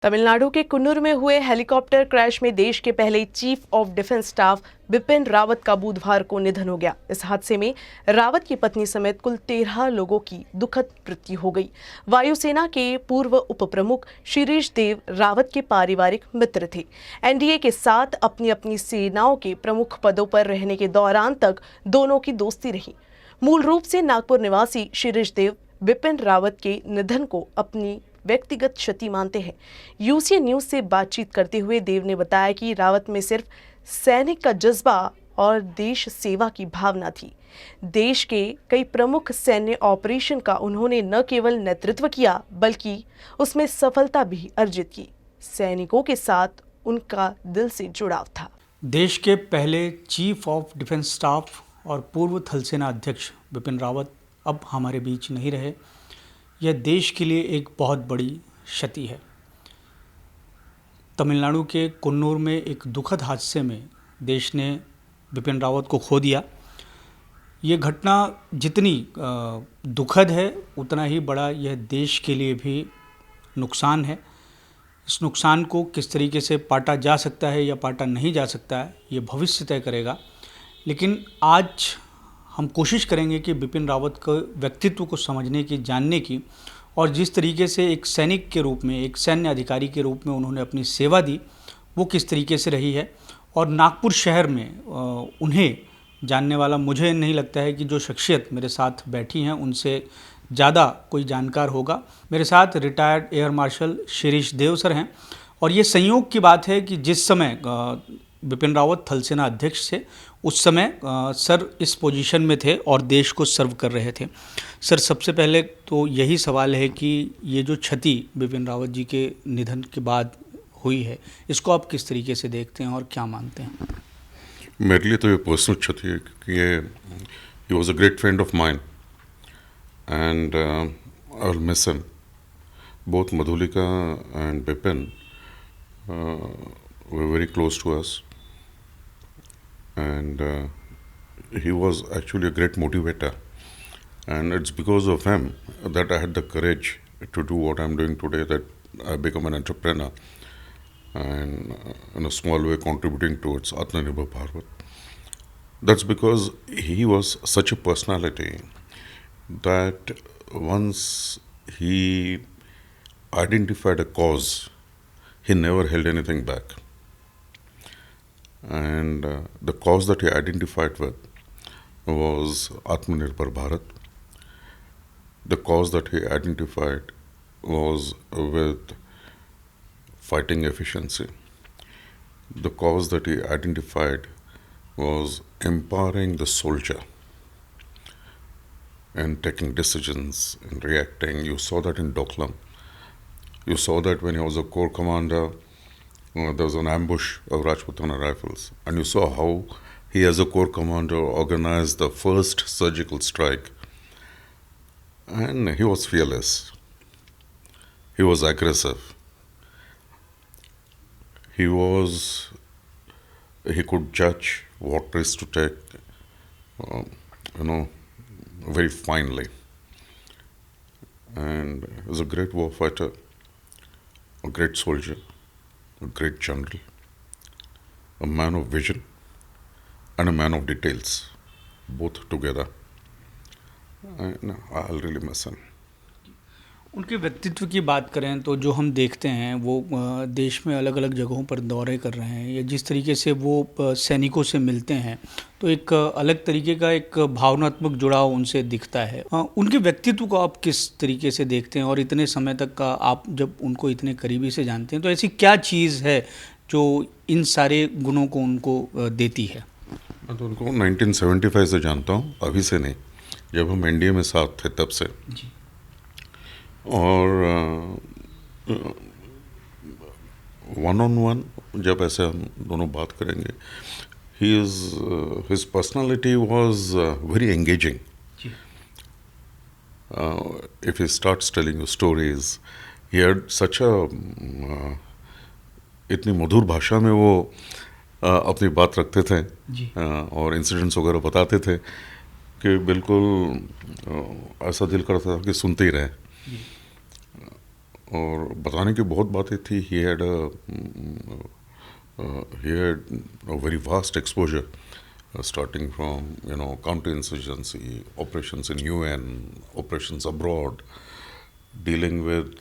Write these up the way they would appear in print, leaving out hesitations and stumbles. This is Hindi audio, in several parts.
तमिलनाडु के कुन्नूर में हुए हेलीकॉप्टर क्रैश में देश के पहले chief of defence staff Bipin Rawat का बुधवार को निधन हो गया। इस हादसे में रावत की पत्नी समेत कुल 13 लोगों की दुखद मृत्यु हो गई। वायुसेना के पूर्व उप प्रमुख शिरीष देव रावत के पारिवारिक मित्र थे। एनडीए के साथ अपनी अपनी सेनाओं के प्रमुख पदों पर रहने के दौरान तक दोनों की दोस्ती रही। मूल रूप से नागपुर निवासी शिरीष देव बिपिन रावत के निधन को अपनी व्यक्तिगत क्षति मानते हैं। यूसी न्यूज से बातचीत करते हुए देव ने बताया कि रावत में सिर्फ सैनिक का जज्बा और देश सेवा की भावना थी। देश के कई प्रमुख सैन्य ऑपरेशन का उन्होंने न केवल नेतृत्व किया बल्कि उसमें सफलता भी अर्जित की। सैनिकों के साथ उनका दिल से जुड़ाव था। देश के पहले चीफ ऑफ डिफेंस स्टाफ और पूर्व थल सेना अध्यक्ष बिपिन रावत अब हमारे बीच नहीं रहे। यह देश के लिए एक बहुत बड़ी क्षति है। तमिलनाडु के कुन्नूर में एक दुखद हादसे में देश ने बिपिन रावत को खो दिया। ये घटना जितनी दुखद है उतना ही बड़ा यह देश के लिए भी नुकसान है। इस नुकसान को किस तरीके से पाटा जा सकता है या पाटा नहीं जा सकता है ये भविष्य तय करेगा, लेकिन आज हम कोशिश करेंगे कि बिपिन रावत के व्यक्तित्व को समझने की, जानने की, और जिस तरीके से एक सैनिक के रूप में, एक सैन्य अधिकारी के रूप में उन्होंने अपनी सेवा दी वो किस तरीके से रही है। और नागपुर शहर में उन्हें जानने वाला मुझे नहीं लगता है कि जो शख्सियत मेरे साथ बैठी हैं उनसे ज़्यादा कोई जानकार होगा। मेरे साथ रिटायर्ड एयर मार्शल शिरीष देव सर हैं और ये संयोग की बात है कि जिस समय बिपिन रावत थल सेना अध्यक्ष थे उस समय सर इस पोजीशन में थे और देश को सर्व कर रहे थे। सर, सबसे पहले तो यही सवाल है कि ये जो क्षति बिपिन रावत जी के निधन के बाद हुई है इसको आप किस तरीके से देखते हैं और क्या मानते हैं? मेरे लिए तो ये पर्सनल क्षति है क्योंकि he was a great friend of mine and I will miss him. Both Madhulika and Bipin were very close to us, and he was actually a great motivator, and it's because of him that I had the courage to do what I'm doing today, that I become an entrepreneur and in a small way contributing towards Atmanirbhar Bharat. That's because he was such a personality that once he identified a cause, he never held anything back. And the cause that he identified with was Atmanirbhar Bharat. The cause that he identified was with fighting efficiency. The cause that he identified was empowering the soldier and taking decisions and reacting. You saw that in Doklam. You saw that when he was a corps commander, there was an ambush of Rajputana Rifles, and you saw how he as a corps commander organized the first surgical strike, and he was fearless. He was aggressive. He could judge what risks to take, very finely, and he was a great war fighter, a great soldier, a great general, a man of vision and a man of details, both together. And I'll really miss him. उनके व्यक्तित्व की बात करें तो जो हम देखते हैं वो देश में अलग अलग जगहों पर दौरे कर रहे हैं या जिस तरीके से वो सैनिकों से मिलते हैं तो एक अलग तरीके का एक भावनात्मक जुड़ाव उनसे दिखता है। उनके व्यक्तित्व को आप किस तरीके से देखते हैं और इतने समय तक का आप जब उनको इतने करीबी से जानते हैं तो ऐसी क्या चीज़ है जो इन सारे गुणों को उनको देती है? मैं तो उनको 1975 से जानता हूँ, अभी से नहीं, जब हम एनडीए में साथ थे तब से जी। और वन ऑन वन जब ऐसे हम दोनों बात करेंगे, his personality was very engaging. If he starts telling you stories, he had such a इतनी मधुर भाषा में वो अपनी बात रखते थे और इंसिडेंट्स वगैरह बताते थे कि बिल्कुल ऐसा दिल करता था कि सुनते ही रहे। और बताने की बहुत बातें थी. He had a very vast exposure, starting from counterinsurgency, operations in UN, operations abroad, dealing with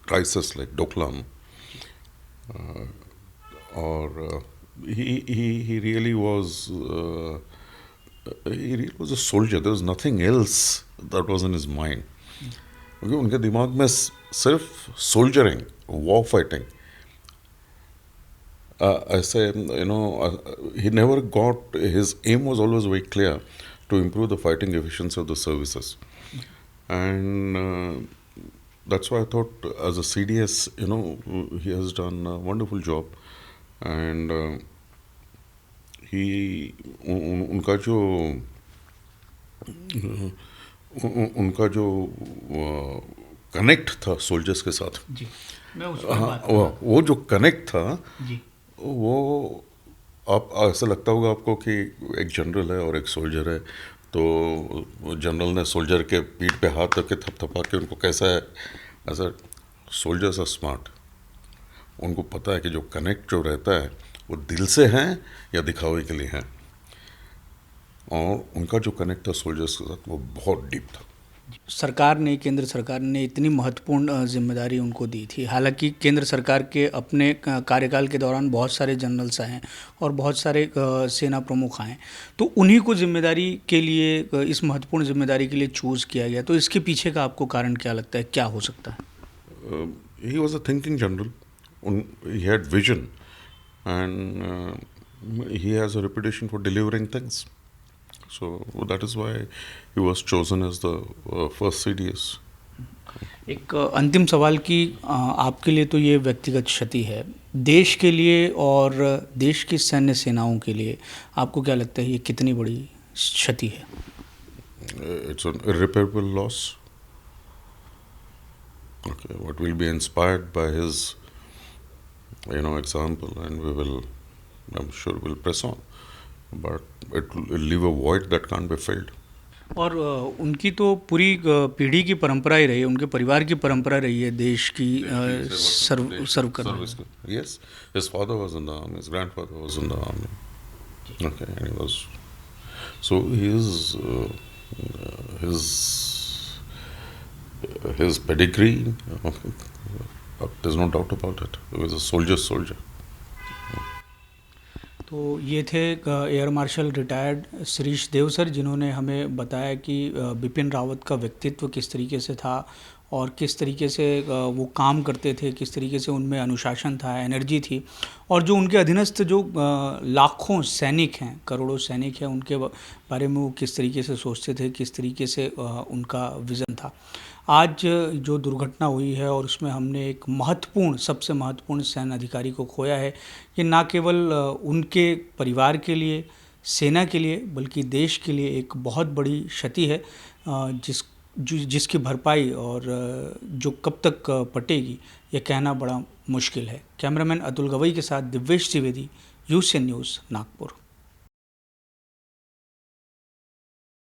crisis like Doklam, or he really was. He really was a soldier. There was nothing else that was in his mind. क्योंकि उनके दिमाग में सिर्फ सोल्जरिंग, वॉर फाइटिंग, ऐसे he never got, his aim was always very clear to improve the fighting efficiency of the services. And that's why I thought as a CDS, he has done a wonderful job. And उनका जो कनेक्ट था सोल्जर्स के साथ जी, मैं उस पर बात वो जो कनेक्ट था जी, वो आप ऐसा लगता होगा आपको कि एक जनरल है और एक सोल्जर है, तो जनरल ने सोल्जर के पीठ पे हाथ रख के थपथपा के उनको कैसा है, ऐसा. Soldiers are smart. उनको पता है कि जो कनेक्ट जो रहता है वो दिल से है या दिखावे के लिए है, और उनका जो कनेक्ट था सोल्जर्स के साथ वो बहुत डीप था. सरकार ने, केंद्र सरकार ने इतनी महत्वपूर्ण जिम्मेदारी उनको दी थी. हालांकि केंद्र सरकार के अपने कार्यकाल के दौरान बहुत सारे जनरल्स आए और बहुत सारे सेना प्रमुख आए, तो उन्हीं को जिम्मेदारी के लिए, इस महत्वपूर्ण जिम्मेदारी के लिए चूज़ किया गया. तो इसके पीछे का आपको कारण क्या लगता है, क्या हो सकता है? He was a thinking general. He had vision, and he has a reputation for delivering things. So that is why he was chosen as the first CDS. एक अंतिम सवाल कि आपके लिए तो ये व्यक्तिगत क्षति है, देश के लिए और देश की सैन्य सेनाओं के लिए आपको क्या लगता है ये कितनी बड़ी क्षति है? It's an irreparable loss. Okay, what will be inspired by his, example, and I'm sure we'll press on, but it will leave a void that can't be filled. और उनकी तो पूरी पीढ़ी की परंपरा ही रही है, उनके परिवार की परंपरा रही है देश की सर्व करना. Yes, his father was in the army, his grandfather was in the army. Okay, and he was, so his pedigree, there's no doubt about it. He was a soldier. तो ये थे एयर मार्शल रिटायर्ड श्रीश देव सर, जिन्होंने हमें बताया कि बिपिन रावत का व्यक्तित्व किस तरीके से था और किस तरीके से वो काम करते थे, किस तरीके से उनमें अनुशासन था, एनर्जी थी, और जो उनके अधीनस्थ जो लाखों सैनिक हैं, करोड़ों सैनिक हैं, उनके बारे में वो किस तरीके से सोचते थे, किस तरीके से उनका विज़न था. आज जो दुर्घटना हुई है और उसमें हमने एक महत्वपूर्ण, सबसे महत्वपूर्ण सैन्य अधिकारी को खोया है, ये ना केवल उनके परिवार के लिए, सेना के लिए, बल्कि देश के लिए एक बहुत बड़ी क्षति है, जिसकी भरपाई और जो कब तक पटेगी ये कहना बड़ा मुश्किल है. कैमरामैन अतुल गवई के साथ दिव्येश त्रिवेदी, यूसीएन न्यूज़, नागपुर.